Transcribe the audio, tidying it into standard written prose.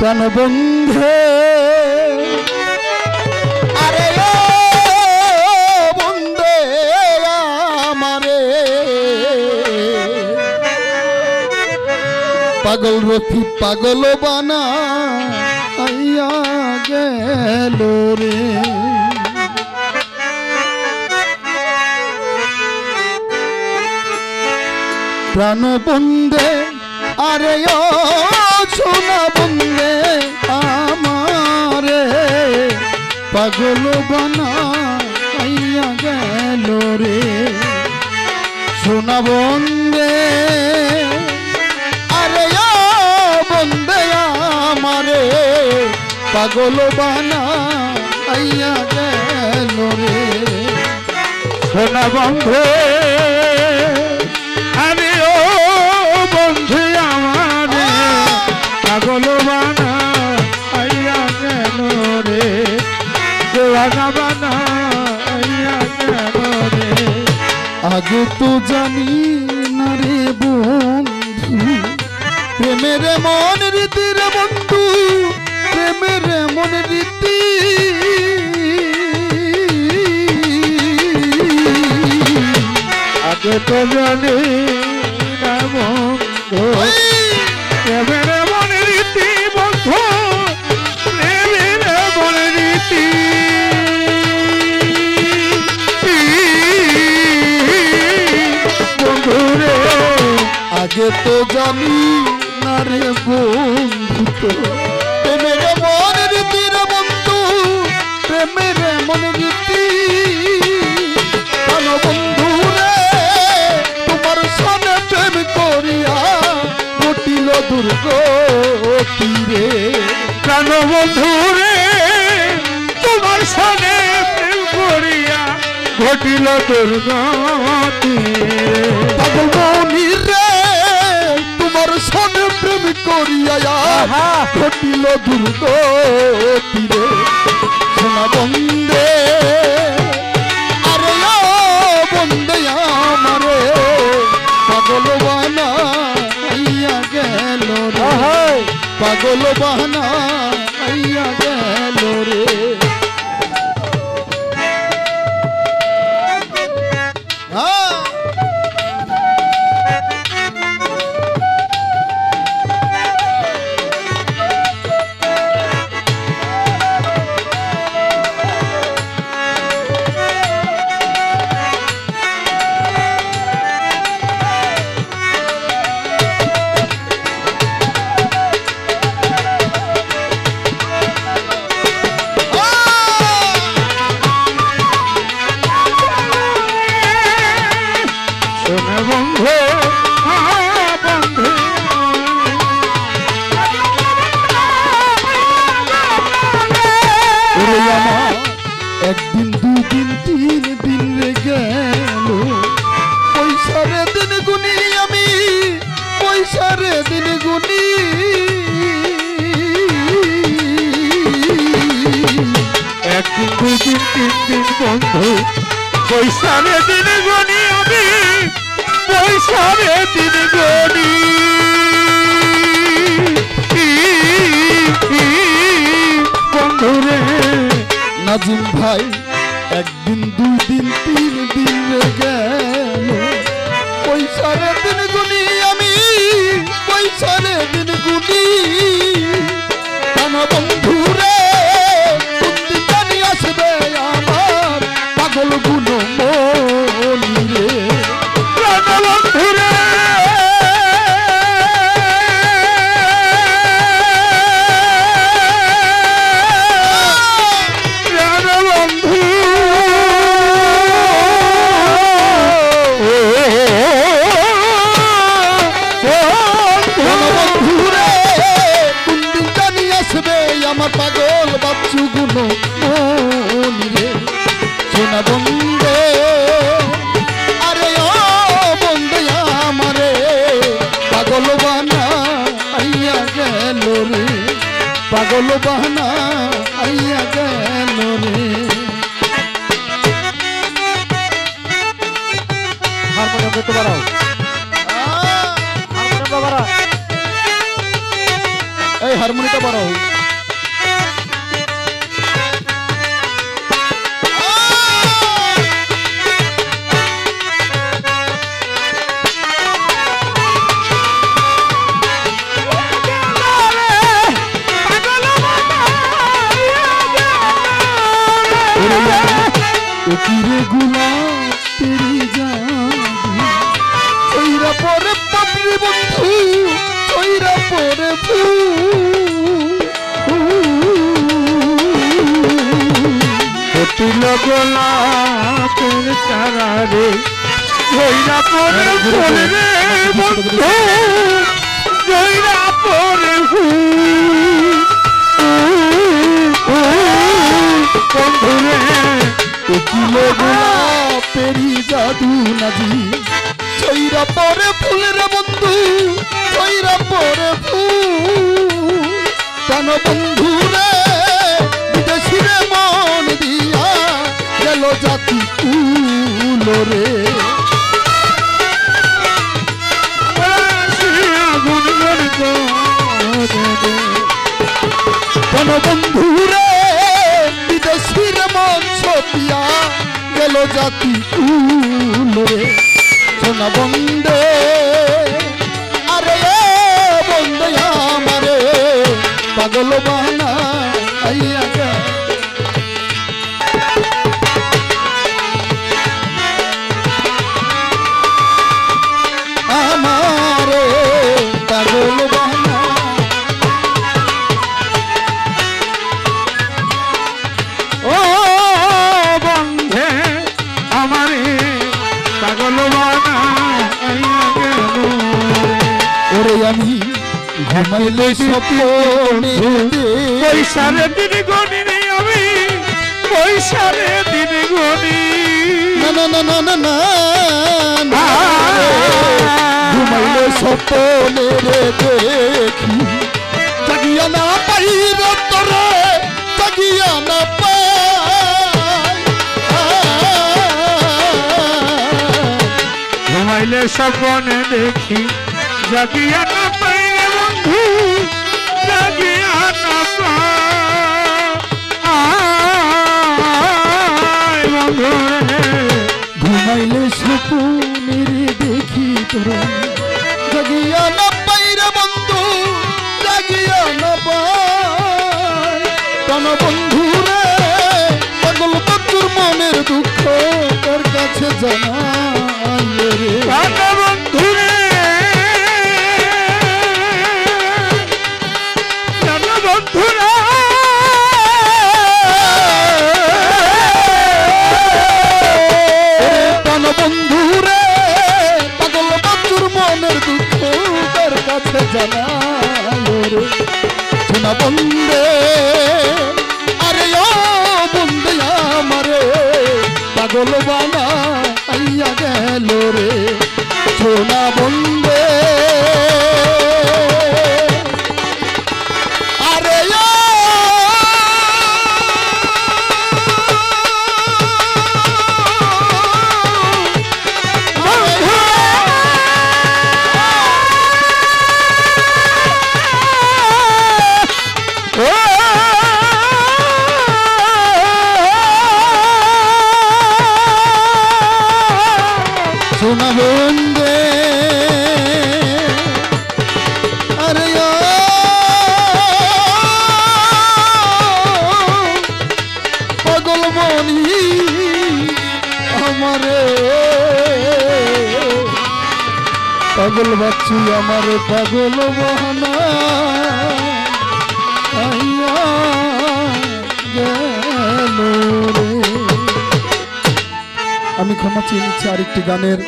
প্রাণ বন্ধে আরে ও বন্ধে আমারে পাগল রফি পাগল বানা আইয়া গেল রে প্রাণ বন্ধে আরে ও সোনা বন্ধে আমারে পাগল বানাইয়া গেল রে সোনা বন্ধে আরে ও বন্ধে আমারে পাগল বানাইয়া গেল রে সোনা বন্ধে আরে ও বন্ধু আমারে পাগল বানাইয়া গেল রে দেওয়ানা বানাইয়া গেল রে আগে তো জানি না রে বন্ধু প্রেমের মন রীতি রে বন্ধু প্রেমের মন রীতি আগে তো জানি না বন্ধু প্রেমের মন রীতি বন্ধু প্রেমের মন রীতি বন্ধু রে আগে তো জানি না রে বন্ধু প্রেমের মন রীতি রে বন্ধু প্রেমের মন রীতি প্রাণ বন্ধু রে তোমার সনে প্রেম করিয়া ঘটিল দুর্গতি রে প্রাণ বন্ধু রে তোমার সনে প্রেম করিয়া ঘটিল দুর্গতি পাগল মনি রে তোমার সনে প্রেম করিয়া ঘটিল দুর্গতি রে সোনা বন্ধে আরে ও বন্ধে আমারে পাগল বানাইয়া গেল রে পাগল বানাইয়া গেল রে একদিন দুদিন তিন দিন রে গেল পয়সারে দিন গুনি আমি পয়সারে দিন গুনি একদিন দুদিন তিন দিন বন্ধু পয়সারে দিন গুনি আমি পয়সারে দিন গুনি বন্ধু রে নাজিম ভাই একদিন দুই দিন তিন দিন গেল পয়সারে দিন গুনি আমি পয়সারে দিন গুনি প্রাণ বন্ধু রে তুমি জানি আসবে আমার পাগল গুণ মনি রে প্রাণ বন্ধু রে আমার পাগল বাচ্চু গুণ মনি রে সোনা বন্ধে আরে ও বন্ধে আমারে পাগল বানাইয়া গেল রে পাগল বানাইয়া গেল রে হারমোনিয়াম করতে পারো হারমোনিয়াম বাবারা হারমোনিটা বাড়াও। কিরে গুলাব তেরি জাদু চৈরা পরে পাপড়ি বন্ধু চৈরা পরে তুল গোলাপের চারা রে চৈরা পরে ফুল রে বন্ধু চৈরা পরে বন্ধু রে কিলো গোলাপেরি জাদু নাজি চৈরা পরে ফুল রে বন্ধু চৈরা পরে ফুল কেন বন্ধু রে বিদেশি রে মন দিয়া গেল জাতি কুল রে কেন বন্ধু রে বিদেশি রে মন ছপিয়া গেল জাতি কুল রে সোনা বন্দে আরে বন্দে আমারে পাগল বানা আইয়া গে আমারে পাগল বানা ও বন্ধে আমারে পাগল বানা আইয়া গেল ওরে আমি ঘুমাইলে স্বপ্নে পয়সারে দিন গনি নেই আমি পয়সারে দিন গনি না না না না না না না ঘুমাইলে স্বপ্নে রে দেখি জাগিয়া না পাই রে তোরে জাগিয়া না পাই ঘুমাইলে স্বপ্নে দেখি জাগিয়া না পাই রে বন্ধু জাগিয়া না পাই বন্ধু ঘুমাইলে স্বপ্নে রে দেখি তোরে জাগিয়া না পাই রে বন্ধু জাগিয়া না পাই কোন বন্ধু রে পাগল বন্ধুর মনের দুঃখ তোর কাছে জানাই রে বন্ধু রে বন্ধু রে কোন বন্ধু রে পাগল বন্ধুর মনের দুঃখ তোর কাছে জানাই রে সোনা বন্দে আরে ও বন্দে আমারে পাগল বানা আইয়া গেল রে সোনা বন্দে আরে সোনা বন্দে আরে পাগল মনি আমারে পাগল বাচ্চু আমারে পাগল বহানা আইয়া গেল রে। আমি ক্ষমা চেয়ে নিচ্ছি আরেকটি গানের